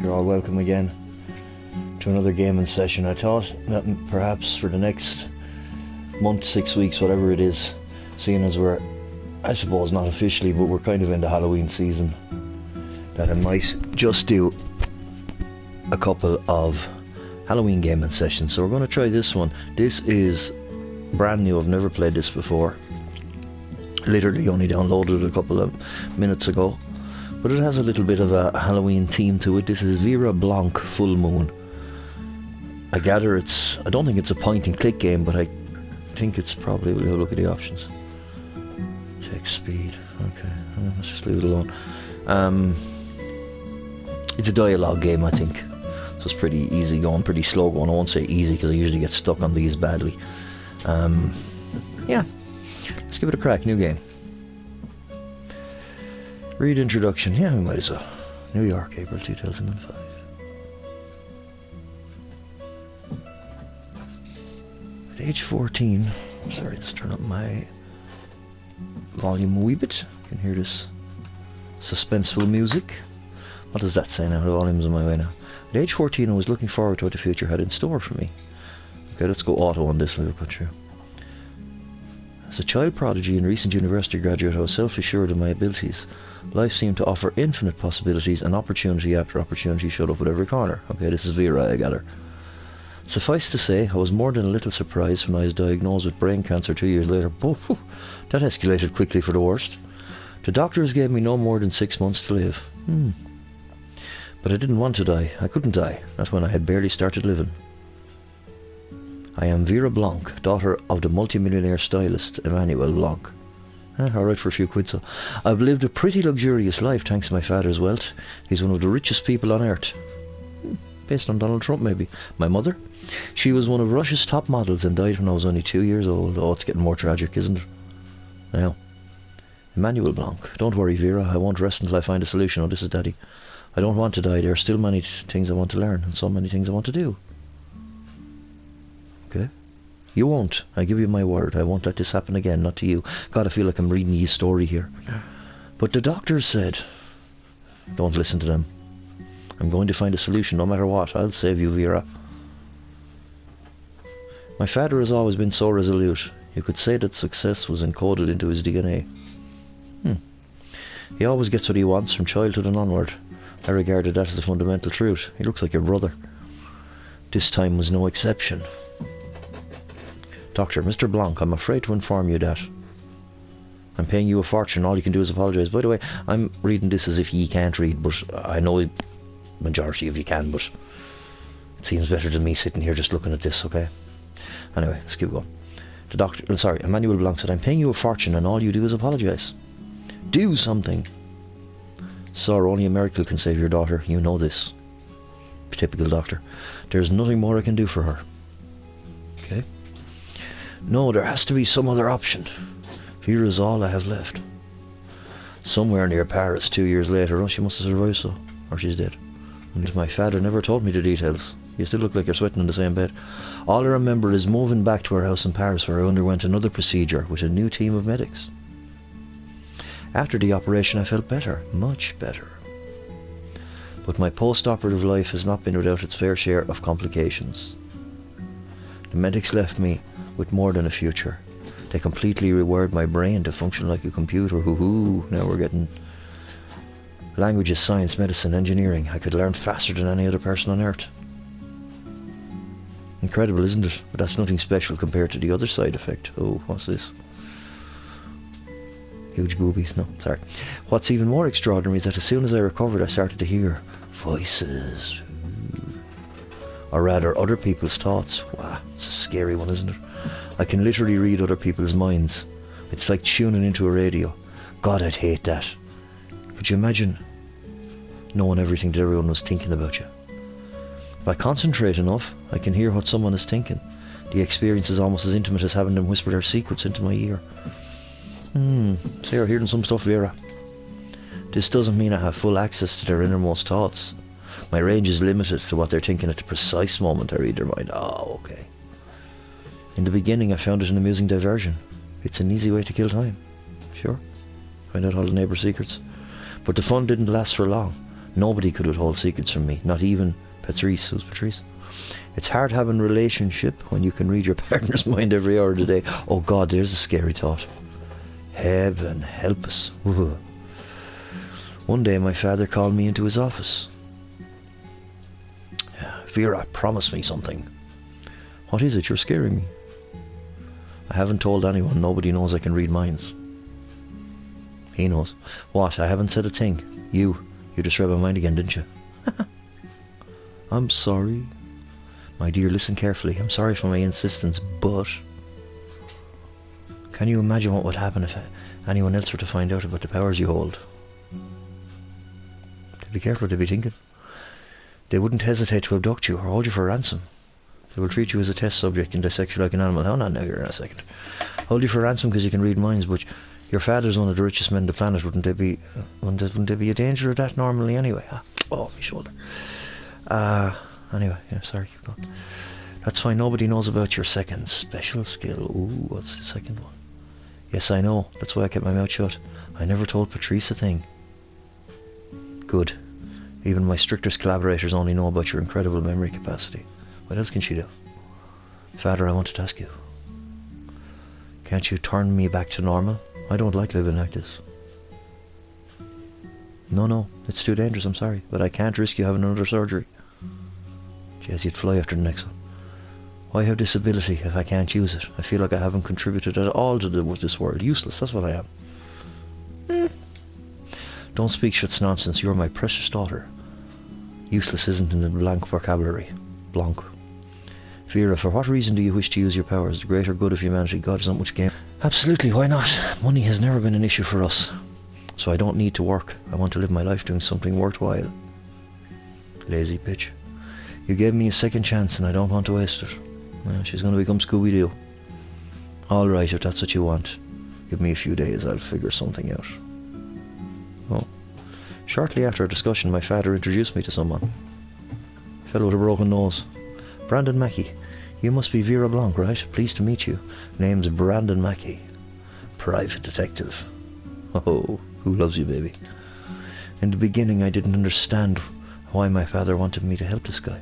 You're all welcome again to another gaming session. I thought that perhaps for the next month, 6 weeks, whatever it is, seeing as we're, I suppose not officially, but we're kind of in the Halloween season, that I might just do a couple of Halloween gaming sessions. So we're going to try this one. This is brand new. I've never played this before. Literally only downloaded it a couple of minutes ago. But it has a little bit of a Halloween theme to it. This is Vera Blanc Full Moon. I gather I don't think it's a point and click game, but I think it's probably, we'll have a look at the options. Text speed, okay, let's just leave it alone. It's a dialogue game, I think. So it's pretty easy going, pretty slow going. I won't say easy because I usually get stuck on these badly. Yeah, let's give it a crack. New game. Read introduction. Yeah, we might as well. New York, April 2005. At age 14, sorry, let's turn up my volume a wee bit. You can hear this suspenseful music. What does that say now? The volume's on my way now. At age 14, I was looking forward to what the future had in store for me. Okay, let's go auto on this and we'll go through. As a child prodigy and recent university graduate, I was self-assured of my abilities. Life seemed to offer infinite possibilities, and opportunity after opportunity showed up at every corner. Okay, this is Vera, I gather. Suffice to say, I was more than a little surprised when I was diagnosed with brain cancer 2 years later. That escalated quickly for the worst. The doctors gave me no more than 6 months to live. But I didn't want to die. I couldn't die. Not when I had barely started living. I am Vera Blanc, daughter of the multimillionaire stylist Emmanuel Blanc. Alright for a few quid, so. I've lived a pretty luxurious life thanks to my father's wealth. He's one of the richest people on earth. Based on Donald Trump, maybe. My mother? She was one of Russia's top models and died when I was only 2 years old. Oh, it's getting more tragic, isn't it? Now, Emmanuel Blanc. Don't worry, Vera. I won't rest until I find a solution. Oh, this is Daddy. I don't want to die. There are still many things I want to learn, and so many things I want to do. Okay? You won't. I give you my word. I won't let this happen again. Not to you. God, I feel like I'm reading you a story here. But the doctors said, don't listen to them. I'm going to find a solution no matter what. I'll save you, Vera. My father has always been so resolute. You could say that success was encoded into his DNA. He always gets what he wants from childhood and onward. I regarded that as a fundamental truth. He looks like your brother. This time was no exception. Doctor, Mr. Blanc, I'm afraid to inform you that I'm paying you a fortune. All you can do is apologise. By the way, I'm reading this as if ye can't read, but I know majority of you can, but it seems better than me sitting here just looking at this, okay? Anyway, let's keep going. The doctor, Emmanuel Blanc said, I'm paying you a fortune and all you do is apologise. Do something. Sir, only a miracle can save your daughter. You know this. Typical doctor. There's nothing more I can do for her. Okay? No, there has to be some other option. Here is all I have left. Somewhere near Paris 2 years later. Oh, she must have survived so. Or she's dead. And my father never told me the details. You still look like you're sweating in the same bed. All I remember is moving back to our house in Paris where I underwent another procedure with a new team of medics. After the operation I felt better. Much better. But my post-operative life has not been without its fair share of complications. The medics left me with more than a future. They completely rewired my brain to function like a computer. Now we're getting languages, science, medicine, engineering. I could learn faster than any other person on earth. Incredible, isn't it? But that's nothing special compared to the other side effect. Oh, what's this? Huge boobies. No, sorry. What's even more extraordinary is that as soon as I recovered, I started to hear voices. Or rather, other people's thoughts. Wow, it's a scary one, isn't it? I can literally read other people's minds. It's like tuning into a radio. God, I'd hate that. Could you imagine knowing everything that everyone was thinking about you? If I concentrate enough, I can hear what someone is thinking. The experience is almost as intimate as having them whisper their secrets into my ear. So you're hearing some stuff, Vera. This doesn't mean I have full access to their innermost thoughts. My range is limited to what they're thinking at the precise moment I read their mind. Oh, okay. In the beginning I found it an amusing diversion. It's an easy way to kill time. Sure. Find out all the neighbour secrets. But the fun didn't last for long. Nobody could withhold secrets from me, not even Patrice. Who's Patrice? It's hard having a relationship when you can read your partner's mind every hour of the day. Oh God, there's a scary thought. Heaven help us. One day my father called me into his office. Vera, promise me something. What is it? You're scaring me. I haven't told anyone. Nobody knows I can read minds. He knows. What? I haven't said a thing. You just read my mind again, didn't you? I'm sorry. My dear, listen carefully. I'm sorry for my insistence, but... Can you imagine what would happen if anyone else were to find out about the powers you hold? Be careful what they'd be thinking. They wouldn't hesitate to abduct you or hold you for ransom. They will treat you as a test subject and dissect you like an animal. Hold on now, here in a second. Hold you for ransom because you can read minds, but your father's one of the richest men on the planet. Wouldn't there be a danger of that normally anyway? Oh, my shoulder. Anyway, yeah, sorry, keep going. That's why nobody knows about your second special skill. Ooh, what's the second one? Yes, I know. That's why I kept my mouth shut. I never told Patrice a thing. Good. Even my strictest collaborators only know about your incredible memory capacity. What else can she do? Father, I wanted to ask you. Can't you turn me back to normal? I don't like living like this. No, it's too dangerous, I'm sorry. But I can't risk you having another surgery. Jeez, you'd fly after the next one. Why have this ability if I can't use it? I feel like I haven't contributed at all to this world. Useless, that's what I am. Don't speak such nonsense. You're my precious daughter. Useless isn't in the Blanc vocabulary. Blanc. Vera, for what reason do you wish to use your powers? The greater good of humanity. God is not much game. Absolutely, why not? Money has never been an issue for us. So I don't need to work. I want to live my life doing something worthwhile. Lazy bitch. You gave me a second chance and I don't want to waste it. Well, she's going to become Scooby-Doo. Alright, if that's what you want. Give me a few days, I'll figure something out. Oh. Shortly after our discussion, my father introduced me to someone. A fellow with a broken nose. Brandon Mackey. You must be Vera Blanc, right? Pleased to meet you. Name's Brandon Mackey. Private detective. Oh, who loves you, baby? In the beginning, I didn't understand why my father wanted me to help this guy.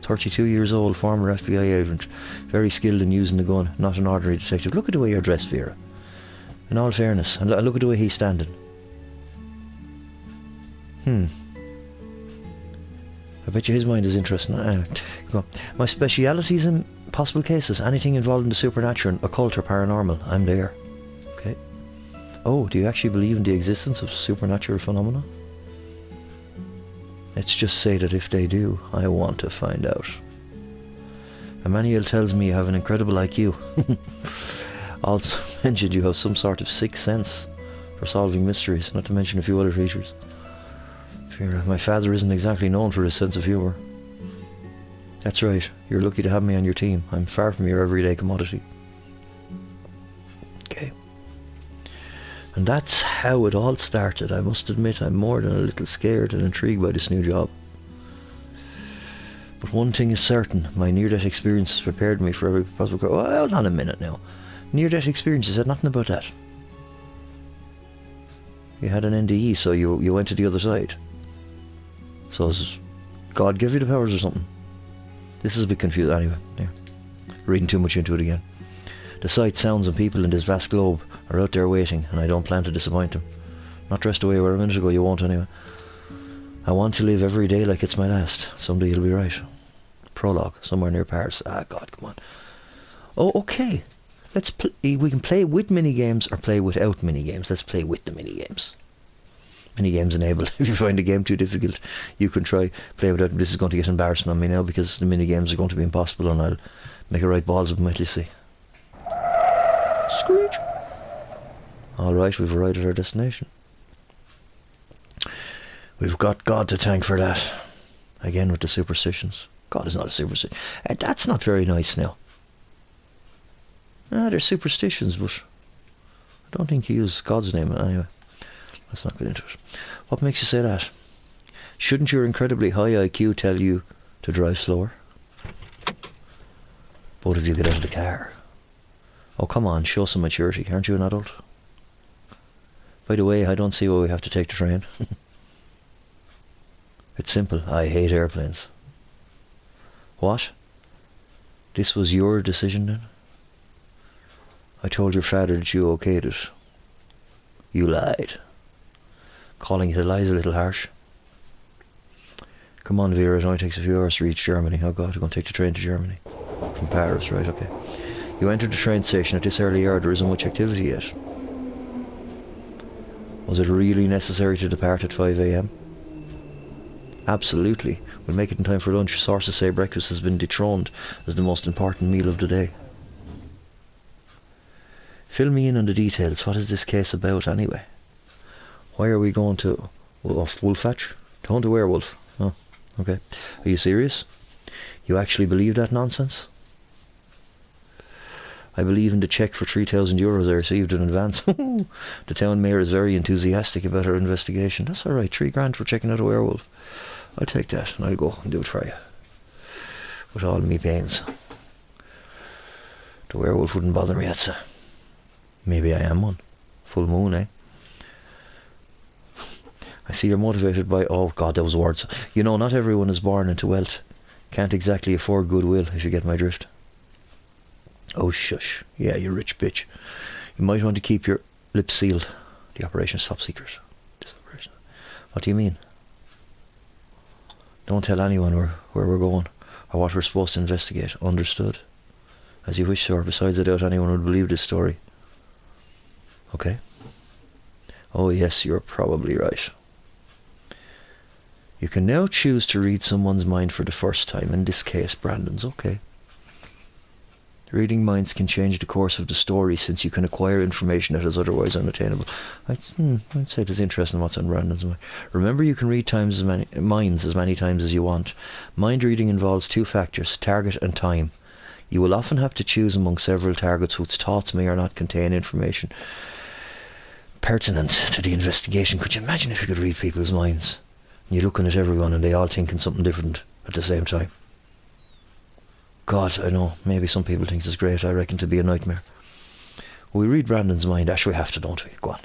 32 years old, former FBI agent. Very skilled in using the gun. Not an ordinary detective. Look at the way you're dressed, Vera. In all fairness, and look at the way he's standing. I bet you his mind is interesting. My specialities in possible cases. Anything involving the supernatural, occult or paranormal. I'm there. Okay. Oh, do you actually believe in the existence of supernatural phenomena? Let's just say that if they do, I want to find out. Emmanuel tells me you have an incredible IQ. Also mentioned you have some sort of sixth sense for solving mysteries, not to mention a few other features. Vera, my father isn't exactly known for his sense of humour. That's right, you're lucky to have me on your team. I'm far from your everyday commodity. Okay. And that's how it all started. I must admit I'm more than a little scared and intrigued by this new job. But one thing is certain, my near-death experience has prepared me for every possible... Oh, hold on a minute now. Near-death experience, you said nothing about that. You had an NDE, so you went to the other side. So does God give you the powers or something? This is a bit confusing. Anyway, there. Reading too much into it again. The sights, sounds and people in this vast globe are out there waiting, and I don't plan to disappoint them. Not dressed away where a minute ago, you won't anyway. I want to live every day like it's my last. Someday you'll be right. Prologue, somewhere near Paris. Ah, God, come on. Oh, okay. We can play with minigames or play without minigames. Let's play with the minigames. Minigames enabled. If you find a game too difficult, you can try play without. This is going to get embarrassing on me now because the minigames are going to be impossible and I'll make a right balls of them, you see. Screech. Alright, we've arrived at our destination. We've got God to thank for that. Again with the superstitions. God is not a superstition. That's not very nice now. They're superstitions, but I don't think you use God's name anyway. Let's not get into it. What makes you say that? Shouldn't your incredibly high IQ tell you to drive slower? Both of you get out of the car. Oh, come on, show some maturity. Aren't you an adult? By the way, I don't see why we have to take the train. It's simple. I hate airplanes. What? This was your decision then? I told your father that you okayed it. You lied. Calling it a lie is a little harsh. Come on, Vera, it only takes a few hours to reach Germany. Oh God, we're going to take the train to Germany. From Paris, right, okay. You entered the train station at this early hour. There isn't much activity yet. Was it really necessary to depart at 5 a.m? Absolutely. We'll make it in time for lunch. Sources say breakfast has been dethroned as the most important meal of the day. Fill me in on the details. What is this case about anyway? Why are we going to Wolfatch? Going to Werewolf? Oh, okay. Are you serious? You actually believe that nonsense? I believe in the cheque for €3,000 I received in advance. The town mayor is very enthusiastic about our investigation. That's alright, $3,000 for checking out a werewolf. I'll take that and I'll go and do it for you. With all me pains. The werewolf wouldn't bother me, that's maybe I am one. Full moon, eh? I see you're motivated by... Oh God, those words. You know, not everyone is born into wealth. Can't exactly afford goodwill, if you get my drift. Oh, shush. Yeah, you rich bitch. You might want to keep your lips sealed. The operation is top secret. What do you mean? Don't tell anyone where we're going, or what we're supposed to investigate. Understood? As you wish, sir. Besides, I doubt anyone would believe this story. Okay. Oh yes, you're probably right. You can now choose to read someone's mind for the first time. In this case, Brandon's. Okay. Reading minds can change the course of the story, since you can acquire information that is otherwise unattainable. I'd say it's interesting what's on Brandon's mind. Remember, you can read minds as many times as you want. Mind reading involves two factors, target and time. You will often have to choose among several targets whose thoughts may or not contain information pertinent to the investigation. Could you imagine if you could read people's minds? And you're looking at everyone and they all thinking something different at the same time. God, I know, maybe some people think it's great. I reckon to be a nightmare. We read Brandon's mind. Actually, we have to, don't we? Go on.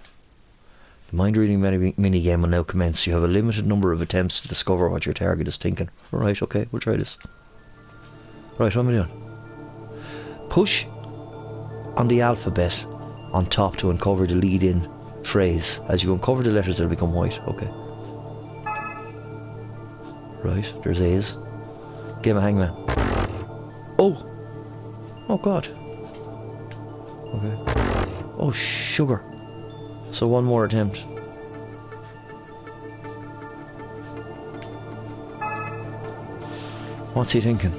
The mind reading mini-game will now commence. You have a limited number of attempts to discover what your target is thinking. Right, okay, we'll try this. Right, what am I doing? Push on the alphabet on top to uncover the lead-in phrase. As you uncover the letters, they'll become white. Okay. Right, there's A's. Game of Hangman. Oh! Oh God. Okay. Oh, sugar. So one more attempt. What's he thinking?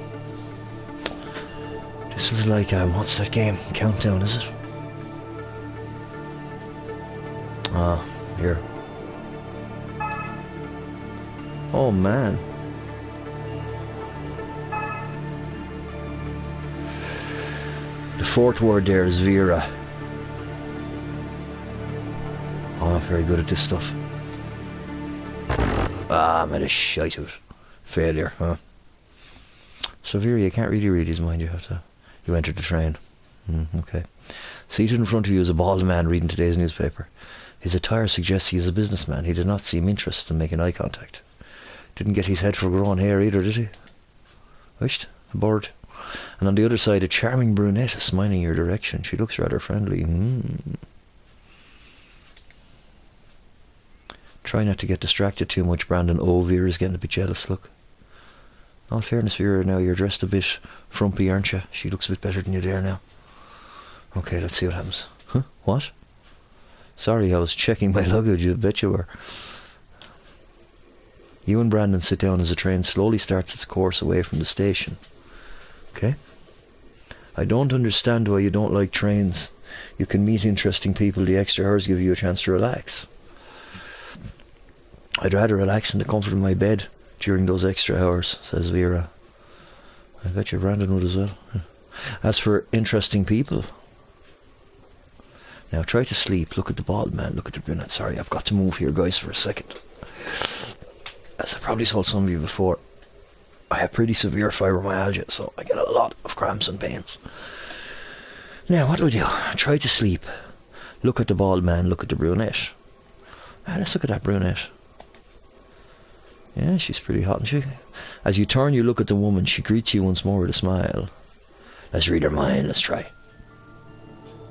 This is like, what's that game? Countdown, is it? Ah, here. Oh man. The fourth word there is Vera. Oh, I'm not very good at this stuff. Ah, I made a shite of it. Failure, huh? So Vera, you can't really read his mind, you have to... You entered the train. Okay. Seated in front of you is a bald man reading today's newspaper. His attire suggests he is a businessman. He did not seem interested in making eye contact. Didn't get his head for growing hair either, did he? Wished? A bird. And on the other side, a charming brunette is smiling your direction. She looks rather friendly. Try not to get distracted too much, Brandon. Oh, Vera's getting a bit jealous, look. In all fairness, Vera, now you're dressed a bit frumpy, aren't you? She looks a bit better than you there now. Okay, let's see what happens. Huh? What? Sorry, I was checking my luggage. You bet you were. You and Brandon sit down as the train slowly starts its course away from the station. Okay. I don't understand why you don't like trains. You can meet interesting people. The extra hours give you a chance to relax. I'd rather relax in the comfort of my bed during those extra hours, says Vera. I bet you Brandon would as well. As for interesting people... Now try to sleep. Look at the bald man. Look at the brunette. Sorry, I've got to move here, guys, for a second. As I probably told some of you before, I have pretty severe fibromyalgia, so I get a lot of cramps and pains. Now, what do I do? Try to sleep. Look at the bald man, look at the brunette. Ah, let's look at that brunette. Yeah, she's pretty hot, isn't she? As you turn, you look at the woman. She greets you once more with a smile. Let's read her mind. Let's try.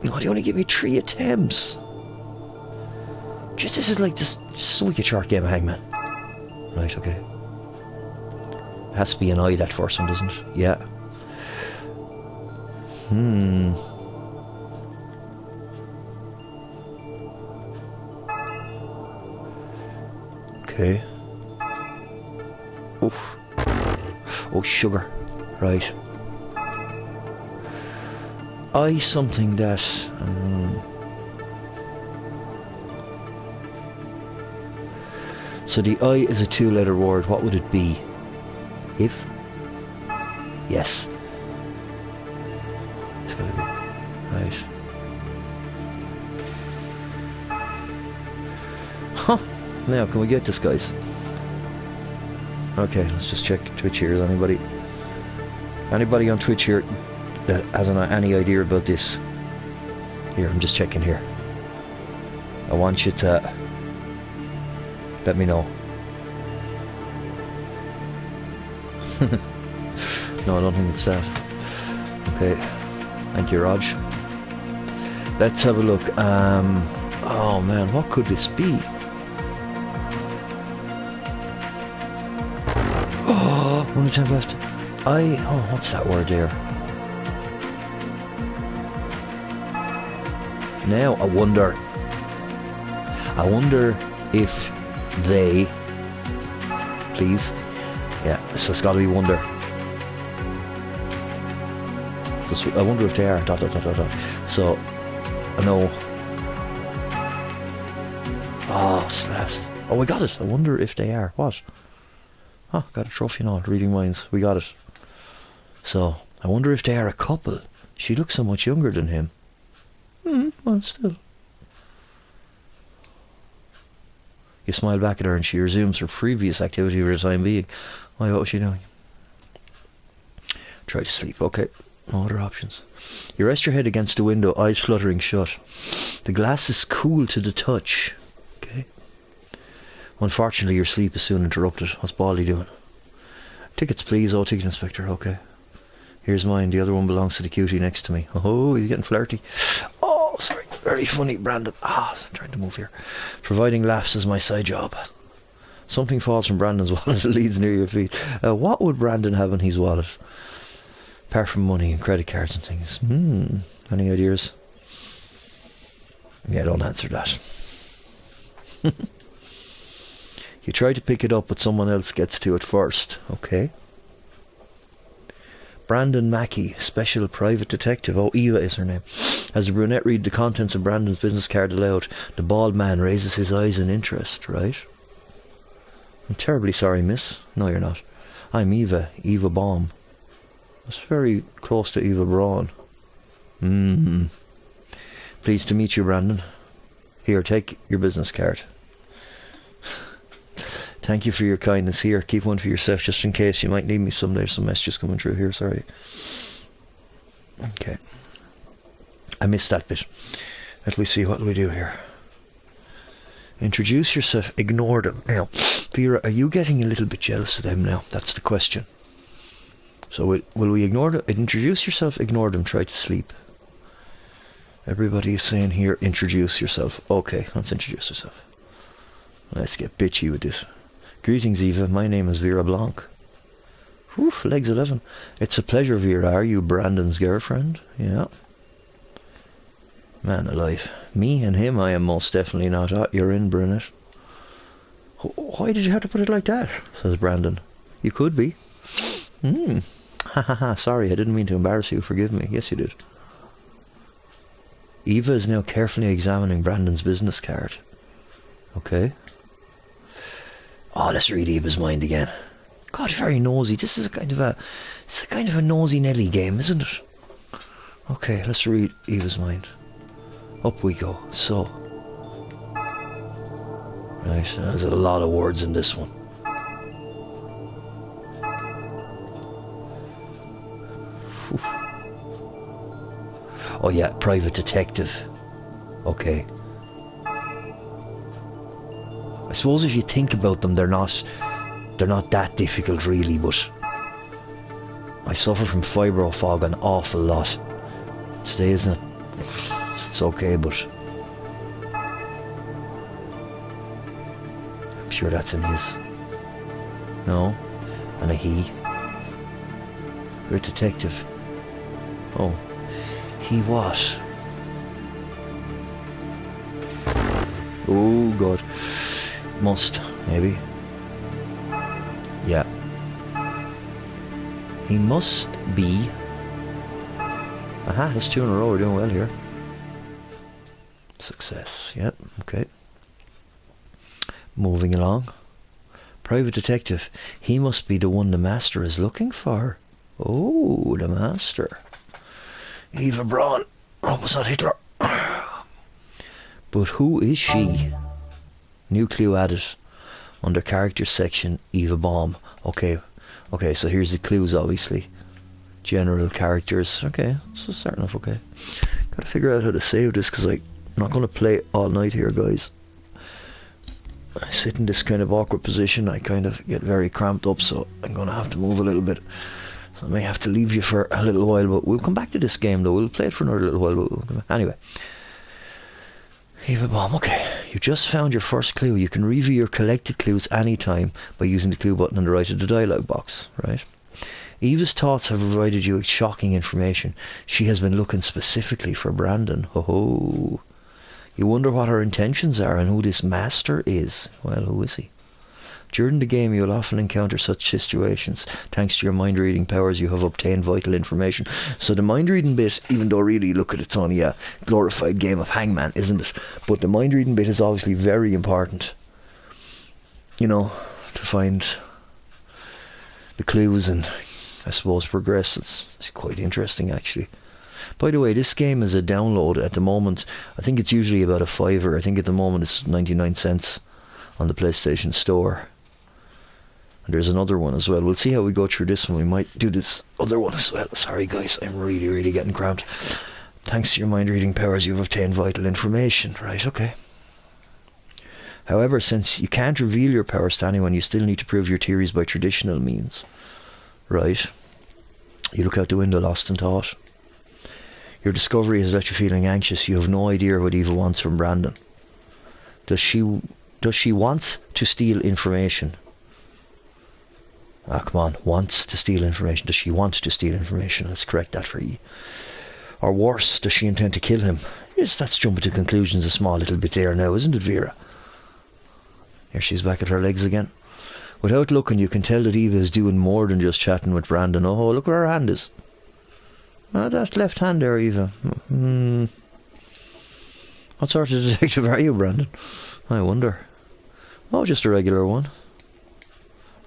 No, they only give me 3 attempts. Just this is like just a wicked short game of Hangman. Right, okay. It has to be an eye, that first one, doesn't it? Yeah. Okay. Oof. Oh, sugar. Right. Eye something that... So the I is a 2-letter word. What would it be? If? Yes. It's gotta be. Right. Huh. Now, can we get this, guys? Okay, let's just check Twitch here. Is anybody on Twitch here that has any idea about this? Here, I'm just checking here. I want you to let me know. No, I don't think it's that. Okay. Thank you, Raj. Let's have a look. Oh man, what could this be? Oh, only time left. Oh, what's that word there? Now, I wonder if they, please, yeah, so it's gotta be wonder. So I wonder if they are, So, I know. Oh, slash. Oh, we got it. I wonder if they are. What? Oh, got a trophy now. Reading minds. We got it. So, I wonder if they are a couple. She looks so much younger than him. Well, still. You smile back at her and she resumes her previous activity for the time being. Why, what was she doing? Try to sleep. Okay. No other options. You rest your head against the window, eyes fluttering shut. The glass is cool to the touch. Okay. Unfortunately, your sleep is soon interrupted. What's Baldy doing? Tickets, please. Oh, ticket inspector. Okay. Here's mine. The other one belongs to the cutie next to me. Oh, he's getting flirty. Oh, sorry. Very funny, Brandon. I'm trying to move here. Providing laughs is my side job. Something falls from Brandon's wallet and leads near your feet. What would Brandon have in his wallet? Apart from money and credit cards and things. Any ideas? Yeah, don't answer that. You try to pick it up, but someone else gets to it first. Okay. Brandon Mackey, special private detective. Oh, Eva is her name. As the brunette read the contents of Brandon's business card aloud, the bald man raises his eyes in interest. Right? I'm terribly sorry, miss. No, you're not. I'm Eva Baum. That's very close to Eva Braun. Pleased to meet you, Brandon. Here, take your business card. Thank you for your kindness. Here, keep one for yourself just in case. You might need me someday. Some messages coming through here, sorry. Okay. I missed that bit. Let me see, what do we do here? Introduce yourself, ignore them. Now, Vera, are you getting a little bit jealous of them now? That's the question. So will we ignore them? Introduce yourself, ignore them, try to sleep. Everybody is saying here, introduce yourself. Okay, let's introduce yourself. Let's get bitchy with this. Greetings, Eva. My name is Vera Blanc. Oof, legs 11. It's a pleasure, Vera. Are you Brandon's girlfriend? Yeah. Man alive. Me and him, I am most definitely not. You're in, brunette. Why did you have to put it like that? Says Brandon. You could be. Ha ha ha. Sorry, I didn't mean to embarrass you. Forgive me. Yes, you did. Eva is now carefully examining Brandon's business card. Okay. Oh, let's read Eva's mind again. God, very nosy. This is a kind of a nosy Nelly game, isn't it? Okay, let's read Eva's mind. Up we go. So. Right, there's a lot of words in this one. Oof. Oh yeah, private detective. Okay. suppose if you think about them, they're not that difficult really, but I suffer from fibro fog an awful lot. Today isn't it? It's okay, but I'm sure that's in his. No, and a he. You're a detective. Oh, he what? Oh God, must maybe. Yeah, he must be. Aha, that's 2 in a row. We're doing well here. Success. Yep. Okay. Moving along. Private detective. He must be the one the master is looking for. Oh, the master. Eva Braun. Oh, was that Hitler? But who is she? New clue added. Under characters section, Eva Baum. Okay. Okay, so here's the clues, obviously. General characters. Okay, so starting off okay. Gotta figure out how to save this, because I'm not going to play all night here, guys. I sit in this kind of awkward position, I kind of get very cramped up, so I'm going to have to move a little bit. So I may have to leave you for a little while, but we'll come back to this game though. We'll play it for another little while. But anyway. Eva Bomb, okay. You just found your first clue. You can review your collected clues anytime by using the clue button on the right of the dialogue box, right? Eva's thoughts have provided you with shocking information. She has been looking specifically for Brandon. Ho ho. You wonder what her intentions are and who this master is. Well, who is he? During the game, you will often encounter such situations. Thanks to your mind-reading powers, you have obtained vital information. So the mind-reading bit, even though really, look at it's only a glorified game of Hangman, isn't it? But the mind-reading bit is obviously very important. You know, to find the clues and, I suppose, progress. It's quite interesting, actually. By the way, this game is a download at the moment. I think it's usually about a $5. I think at the moment it's 99 cents on the PlayStation Store. And there's another one as well. We'll see how we go through this one. We might do this other one as well. Sorry guys, I'm really getting cramped. Thanks to your mind reading powers, you've obtained vital information. Right, okay. However, since you can't reveal your powers to anyone, you still need to prove your theories by traditional means. Right. You look out the window, lost in thought. Your discovery has left you feeling anxious. You have no idea what Eva wants from Brandon. Does she want to steal information? Ah, come on. Wants to steal information. Does she want to steal information? Let's correct that for you. Or worse, does she intend to kill him? Yes, that's jumping to conclusions a small little bit there now, isn't it, Vera? Here she's back at her legs again. Without looking, you can tell that Eva is doing more than just chatting with Brandon. Oh, look where her hand is. Ah, that left hand there, Eva. What sort of detective are you, Brandon? I wonder. Oh, just a regular one.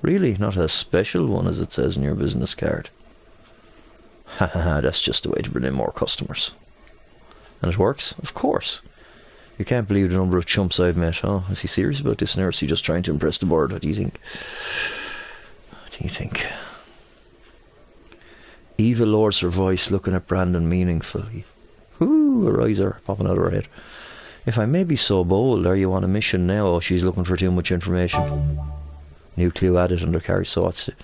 Really, not a special one as it says in your business card. Haha, that's just a way to bring in more customers. And it works? Of course. You can't believe the number of chumps I've met. Oh, is he serious about this now, or is he just trying to impress the board? What do you think? What do you think? Eva lowers her voice, looking at Brandon meaningfully. Ooh, her eyes are popping out of her head. If I may be so bold, are you on a mission now? Oh, she's looking for too much information. New clue added under Carrie, so what's it?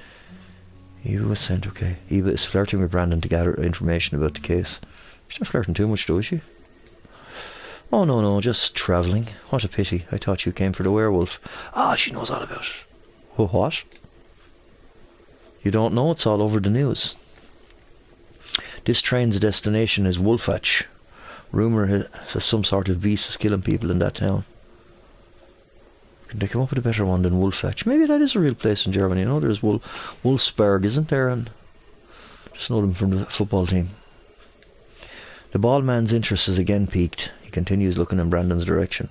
Eva was sent, okay. Eva is flirting with Brandon to gather information about the case. She's not flirting too much, though, is she? Oh, no, just travelling. What a pity. I thought you came for the werewolf. Ah, she knows all about it. Oh, what? You don't know? It's all over the news. This train's destination is Wolfach. Rumour says some sort of beast is killing people in that town. Can they come up with a better one than Wolfach? Maybe that is a real place in Germany. You know, there's Wolfsburg, isn't there? And just know them from the football team. The bald man's interest is again piqued. He continues looking in Brandon's direction.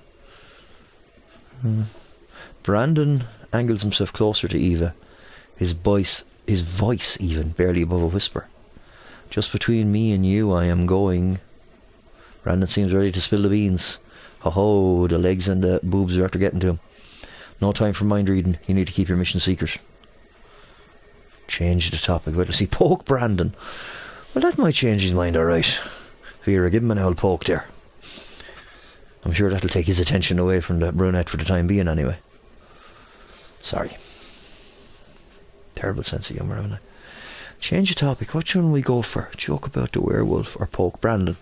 Brandon angles himself closer to Eva. His voice even barely above a whisper. Just between me and you, I am going. Brandon seems ready to spill the beans. Ho, the legs and the boobs are after getting to him. No time for mind reading. You need to keep your mission secret. Change the topic. Where does he poke Brandon? Well, that might change his mind, alright. Vera, give him an old poke there. I'm sure that'll take his attention away from the brunette for the time being, anyway. Sorry. Terrible sense of humour, haven't I? Change the topic. What should we go for? Joke about the werewolf or poke Brandon?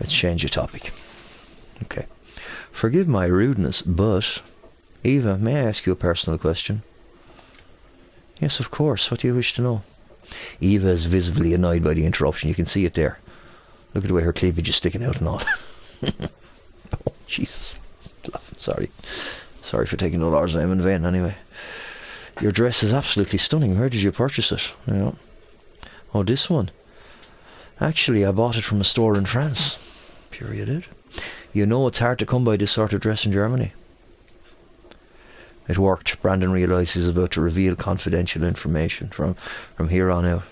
Let's change the topic. Okay. Forgive my rudeness, but... Eva, may I ask you a personal question? Yes, of course. What do you wish to know? Eva is visibly annoyed by the interruption. You can see it there. Look at the way her cleavage is sticking out and all. Oh, Jesus. Sorry. Sorry for taking the Lord's name in vain, anyway. Your dress is absolutely stunning. Where did you purchase it? Yeah. Oh, this one. Actually, I bought it from a store in France. Sure you did. You know it's hard to come by this sort of dress in Germany. It worked. Brandon realised he was about to reveal confidential information. From here on out,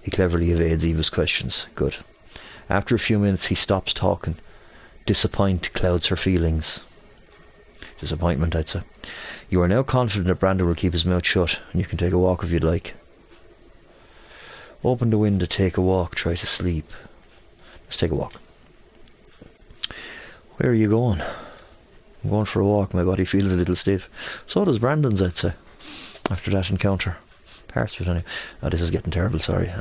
he cleverly evades Eva's questions. Good. After a few minutes, he stops talking. Disappointment clouds her feelings. Disappointment, I'd say. You are now confident that Brandon will keep his mouth shut, and you can take a walk if you'd like. Open the window, take a walk, try to sleep. Let's take a walk. Where are you going? I'm going for a walk. My body feels a little stiff. So does Brandon's, I'd say, after that encounter. Parts of it, anyway. Oh, this is getting terrible, sorry.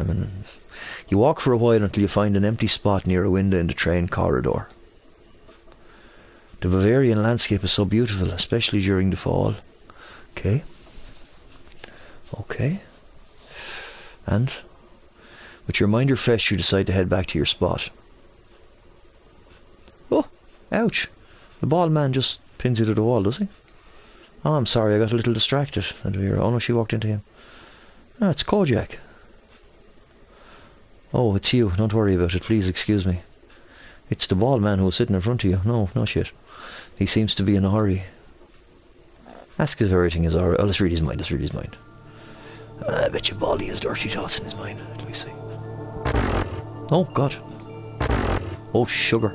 You walk for a while until you find an empty spot near a window in the train corridor. The Bavarian landscape is so beautiful, especially during the fall. Okay. Okay. And, with your mind refreshed, you decide to head back to your spot. Oh, ouch. The bald man just pins you to the wall, does he? Oh, I'm sorry, I got a little distracted. Oh no, she walked into him. Ah, it's Kojak. Oh, it's you. Don't worry about it. Please excuse me. It's the bald man who was sitting in front of you. No shit. He seems to be in a hurry. Ask if everything is alright. Oh, let's read his mind. I bet you Baldy has dirty thoughts in his mind. Let me see. Oh, God. Oh, sugar.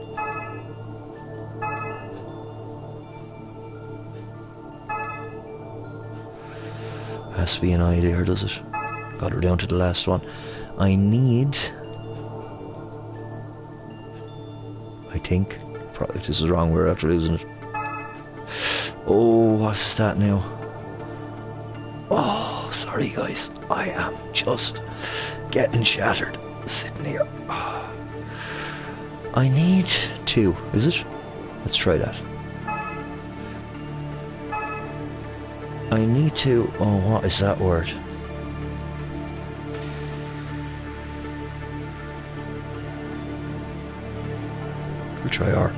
Has to be an eye there, does it? Got her down to the last one. I think... Probably this is wrong, we're after losing it. Oh, what's that now? Oh, sorry guys. I am just getting shattered. Sitting here. I need to... Is it? Let's try that. I need to... Oh, what is that word? We'll try R.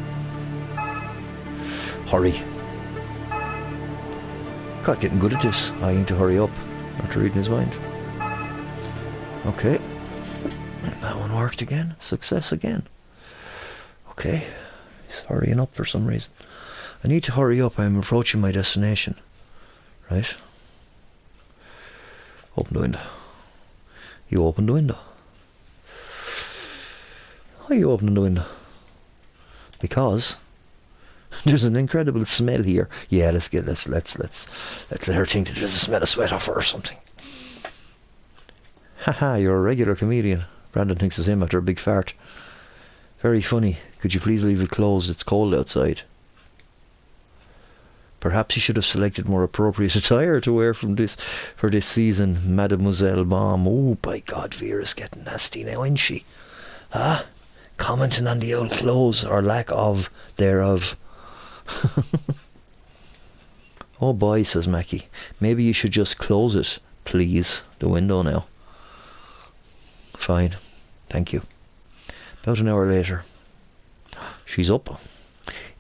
Hurry. God, getting good at this. I need to hurry up after reading his mind. Okay. That one worked again. Success again. Okay. He's hurrying up for some reason. I need to hurry up. I'm approaching my destination. Right. Open the window. You open the window. Why are you opening the window? Because there's an incredible smell here. Yeah, let's let her think that there's a smell of sweat off her or something. Haha, you're a regular comedian. Brandon thinks it's him after a big fart. Very funny. Could you please leave it closed? It's cold outside. Perhaps you should have selected more appropriate attire to wear for this season, Mademoiselle Baum. Oh, by God, Vera's getting nasty now, isn't she? Huh? Commenting on the old clothes, or lack of thereof. Oh boy, says Mackie. Maybe you should just close it, please. The window now. Fine. Thank you. About an hour later. She's up.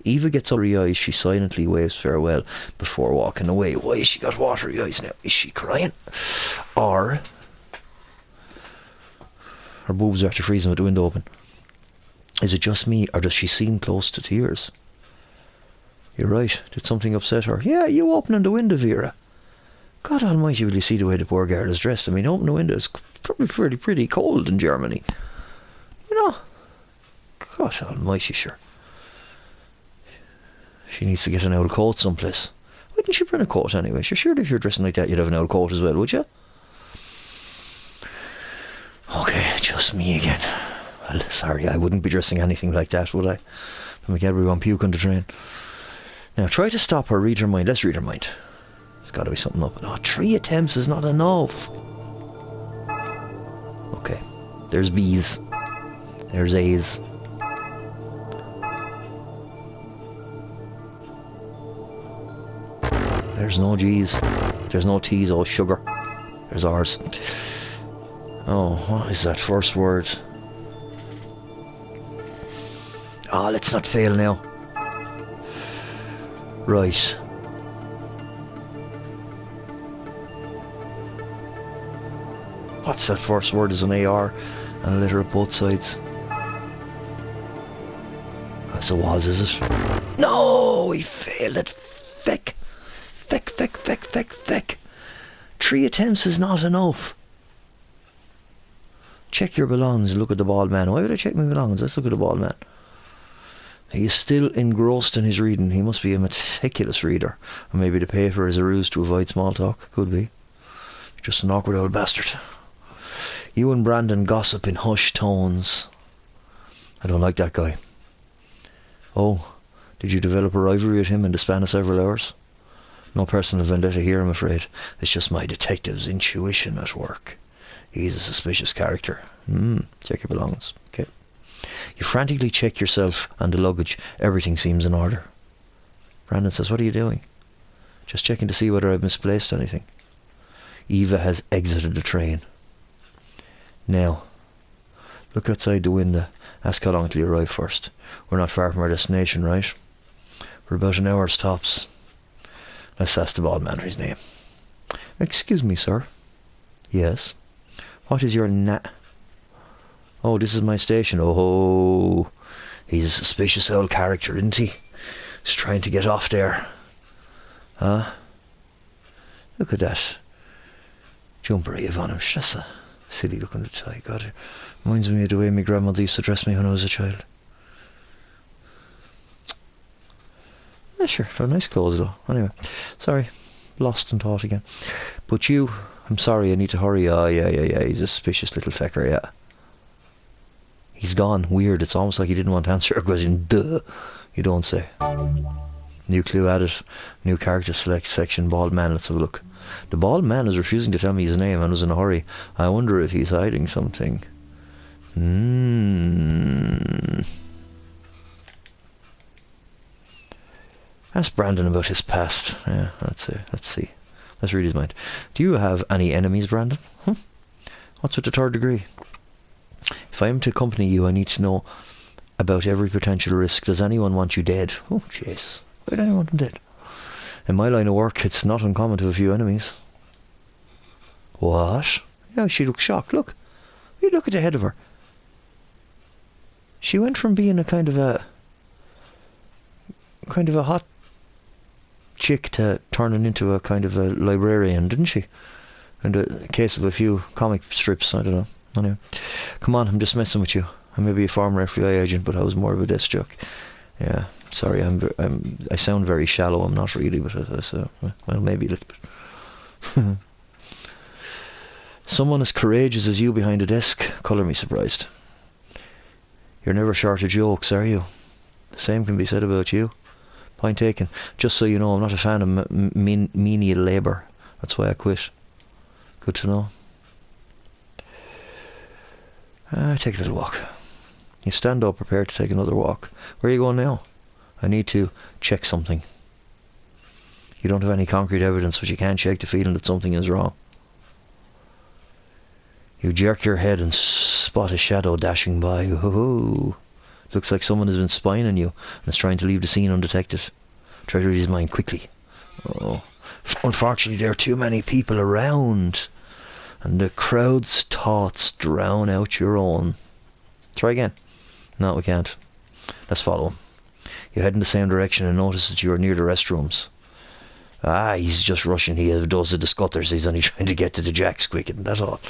Eva gets watery eyes. She silently waves farewell before walking away. Why has she got watery eyes now? Is she crying? Or her boobs are actually freezing with the window open. Is it just me, or does she seem close to tears? You're right. Did something upset her? Yeah, you opening the window, Vera. God almighty, will you see the way the poor girl is dressed? I mean, open the window. It's probably pretty cold in Germany. You know. God almighty, sure. She needs to get an old coat someplace. Why didn't she bring a coat anyway? Surely if you're dressing like that, you'd have an old coat as well, would you? Okay, just me again. Well, sorry, I wouldn't be dressing anything like that, would I? To make everyone puke on the train. Now try to stop her, read her mind. Let's read her mind. There's got to be something up. Oh, 3 attempts is not enough. Okay. There's B's. There's A's. There's no G's. There's no T's. Oh, sugar. There's R's. Oh, what is that first word? Ah, let's not fail now. Right. What's that first word? Is an AR and a letter at both sides. As it was, is it? No, he failed it. Feck. 3 attempts is not enough. Check your belongings and look at the bald man. Why would I check my belongings? Let's look at the bald man. He is still engrossed in his reading. He must be a meticulous reader. Or maybe the paper is a ruse to avoid small talk. Could be. Just an awkward old bastard. You and Brandon gossip in hushed tones. I don't like that guy. Oh, did you develop a rivalry with him in the span of several hours? No personal vendetta here, I'm afraid. It's just my detective's intuition at work. He's a suspicious character. Check your belongings. Okay. You frantically check yourself and the luggage. Everything seems in order. Brandon says, what are you doing? Just checking to see whether I've misplaced anything. Eva has exited the train. Now, look outside the window. Ask how long till you arrive first. We're not far from our destination, right? We're about an hour's tops. Let's ask the bald man his name. Excuse me, sir. Yes? What is your Oh, this is my station. Oh, he's a suspicious old character, isn't he? He's trying to get off there. Huh? Look at that jumper you have on him. That's a silly looking tie. God, it reminds me of the way my grandmother used to dress me when I was a child. Yeah, sure, they're nice clothes though. Anyway, sorry, lost in thought again. But you, I'm sorry, I need to hurry. Oh, yeah, he's a suspicious little fecker, yeah. He's gone. Weird. It's almost like he didn't want to answer a question. Duh. You don't say. New clue added. New character select section. Bald man. Let's have a look. The bald man is refusing to tell me his name and was in a hurry. I wonder if he's hiding something. Ask Brandon about his past. Yeah, let's see. Let's read his mind. Do you have any enemies, Brandon? What's with the 3rd degree? If I am to accompany you, I need to know about every potential risk. Does anyone want you dead? Oh, jeez. Why do anyone want them dead? In my line of work, it's not uncommon to have a few enemies. What? Yeah, she looks shocked. Look. You look at the head of her. She went from being a kind of a hot chick to turning into a kind of a librarian, didn't she? In the case of a few comic strips, I don't know. Anyway, come on, I'm just messing with you. I may be a former FBI agent, but I was more of a desk jock. Yeah, sorry, I sound very shallow. I'm not really, but well, maybe a little bit. Someone as courageous as you behind a desk. Colour me surprised. You're never short of jokes, are you? The same can be said about you. Point taken. Just so you know, I'm not a fan of menial labour. That's why I quit. Good to know. Take a little walk. You stand up, prepared to take another walk. Where are you going now? I need to check something. You don't have any concrete evidence, but you can't shake the feeling that something is wrong. You jerk your head and spot a shadow dashing by. Ooh. Looks like someone has been spying on you and is trying to leave the scene undetected. Try to read his mind quickly. Oh, unfortunately there are too many people around, and the crowd's thoughts drown out your own. Try again. No, we can't. Let's follow him. You head in the same direction and notice that you are near the restrooms. Ah, he's just rushing. He does the scutters. He's only trying to get to the jacks quick, and that's all.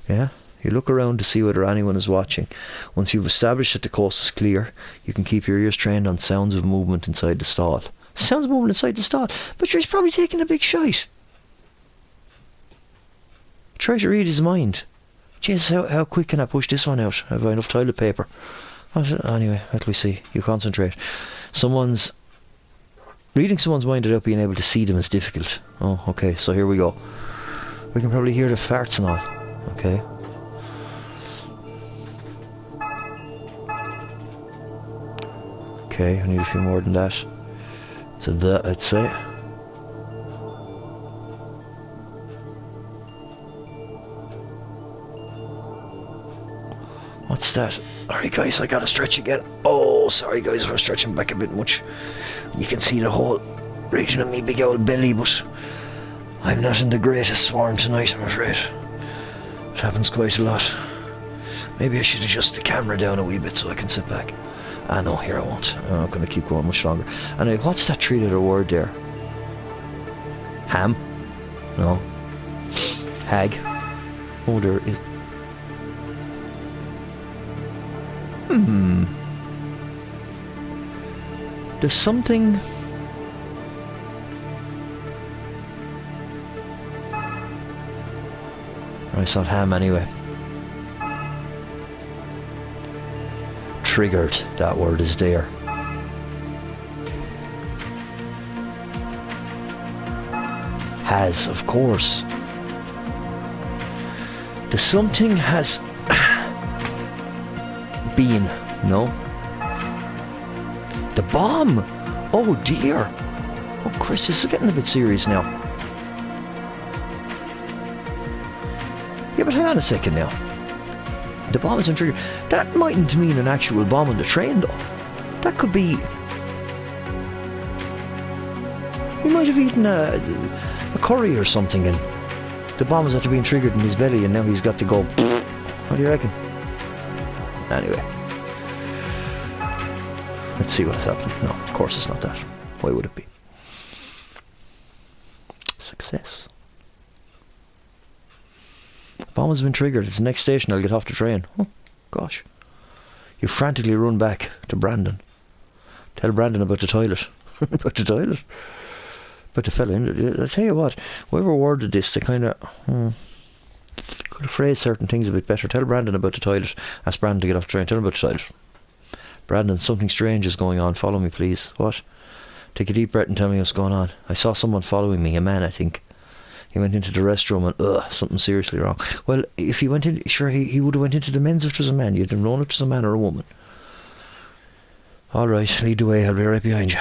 Yeah? You look around to see whether anyone is watching. Once you've established that the coast is clear, you can keep your ears trained on sounds of movement inside the stall. Sounds of movement inside the stall? But he's probably taking a big shite. Try to read his mind. Jesus, how quick can I push this one out? Have I enough toilet paper? Anyway, let me see. You concentrate. Reading someone's mind without being able to see them is difficult. Oh, okay, so here we go. We can probably hear the farts and all. Okay. Okay, I need a few more than that. So that, I'd say. What's that? Alright guys, I gotta stretch again. Oh, sorry guys, I'm stretching back a bit much. You can see the whole region of me big old belly, but I'm not in the greatest form tonight, I'm afraid. It happens quite a lot. Maybe I should adjust the camera down a wee bit so I can sit back. Ah no, here I won't. I'm not going to keep going much longer. Anyway, what's that three-letter word there? Ham? No. Hag? Oh, there is... There's something... It's not ham anyway. Triggered, that word is there. Has, of course. The something has been, no? The bomb! Oh dear! Oh Chris, this is getting a bit serious now. Yeah, but hang on a second now. The bomb isn't triggered. That mightn't mean an actual bomb on the train, though. That could be... He might have eaten a curry or something, and the bomb is after being triggered in his belly, and now he's got to go... What do you reckon? Anyway. Let's see what's happening. No, of course it's not that. Why would it be? Success. Bomb has been triggered. It's the next station. I'll get off the train. Oh, gosh. You frantically run back to Brandon. Tell Brandon about the toilet. About the toilet? About the fella in. I'll tell you what. Whoever worded this, they kind of... could have phrased certain things a bit better. Tell Brandon about the toilet. Ask Brandon to get off the train. Tell him about the toilet. Brandon, something strange is going on. Follow me, please. What? Take a deep breath and tell me what's going on. I saw someone following me. A man, I think. He went into the restroom and, something seriously wrong. Well, if he went in, sure, he would have went into the men's if it was a man. You'd have known if it was a man or a woman. Alright, lead the way. I'll be right behind you.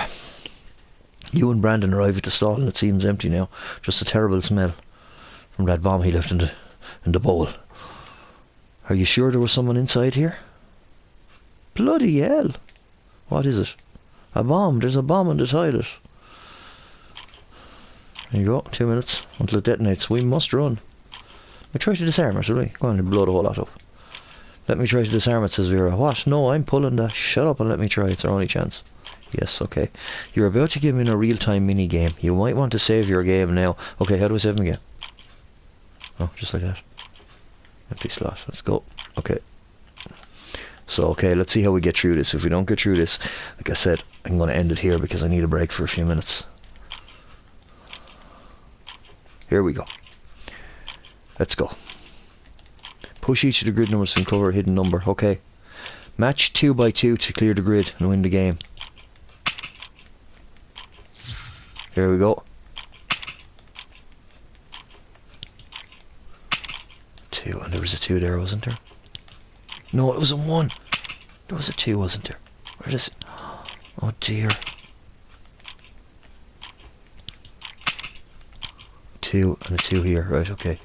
You and Brandon arrive at the stall and it seems empty now. Just a terrible smell from that bomb he left in the bowl. Are you sure there was someone inside here? Bloody hell. What is it? A bomb. There's a bomb in the toilet. There you go, 2 minutes until it detonates. We must run. We try to disarm it, will we? Go on and blow the whole lot up. Let me try to disarm it, says Vera. What? No, I'm pulling that. Shut up and let me try. It's our only chance. Yes, okay. You're about to give me a real-time mini-game. You might want to save your game now. Okay, how do I save them again? Oh, just like that. Empty slot. Let's go. Okay. So, okay, let's see how we get through this. If we don't get through this, like I said, I'm going to end it here because I need a break for a few minutes. Here we go. Let's go. Push each of the grid numbers and cover a hidden number. Okay. Match 2 by 2 to clear the grid and win the game. Here we go. 2, and there was a 2 there, wasn't there? No, it was a 1. There was a 2, wasn't there? Where is it? Oh dear. 2 and a 2 here, right, okay.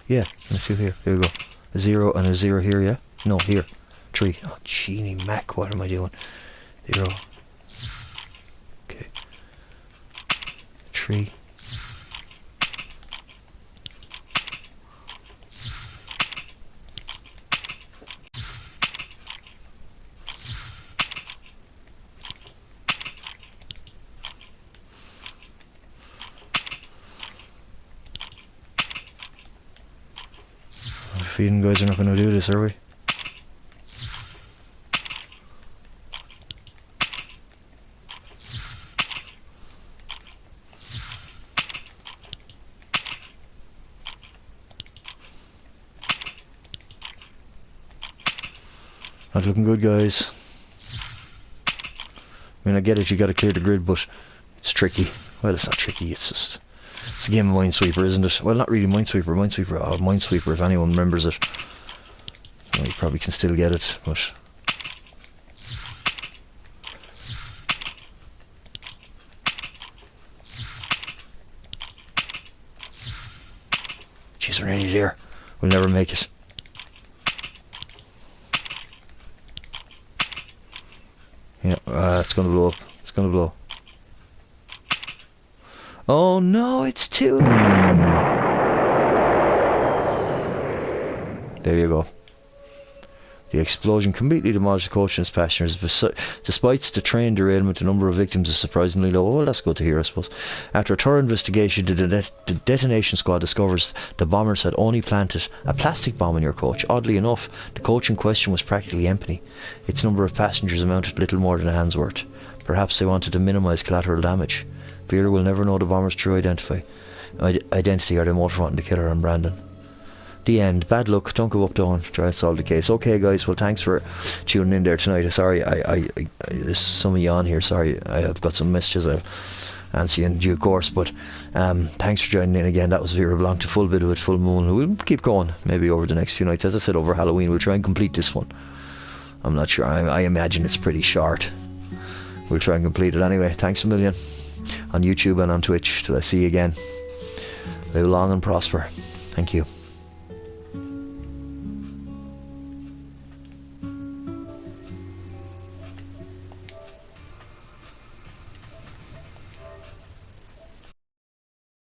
Yeah, and a 2 here, here we go. A 0 and a 0 here, yeah? No, here. 3. Oh, Genie Mac, what am I doing? 0. Okay. 3. You guys are not going to do this, are we? Not looking good, guys. I mean, I get it, you gotta clear the grid, but it's tricky. Well, it's not tricky, it's a game of Minesweeper, isn't it? Well, not really Minesweeper, if anyone remembers it. Well, you probably can still get it, but... Jeez, we're nearly there. We'll never make it. Yeah, it's gonna blow up. It's gonna blow. Oh no, it's two! There you go. The explosion completely demolished the coach and its passengers. Despite the train derailment, the number of victims is surprisingly low. Well, that's good to hear, I suppose. After a thorough investigation, the detonation squad discovers the bombers had only planted a plastic bomb in your coach. Oddly enough, the coach in question was practically empty. Its number of passengers amounted to little more than a hand's worth. Perhaps they wanted to minimise collateral damage. Vera will never know the bomber's true identity, or the motive wanting to kill her and Brandon. The end. Bad luck. Don't go up down. Try to solve the case. Okay, guys. Well, thanks for tuning in there tonight. Sorry, there's some of you on here. Sorry, I've got some messages I'll answer you in due course. But thanks for joining in again. That was Vera Blanc, the full bit of it, full moon. We'll keep going. Maybe over the next few nights. As I said, over Halloween, we'll try and complete this one. I'm not sure. I imagine it's pretty short. We'll try and complete it anyway. Thanks a million on YouTube and on Twitch. Till I see you again. Live long and prosper. Thank you.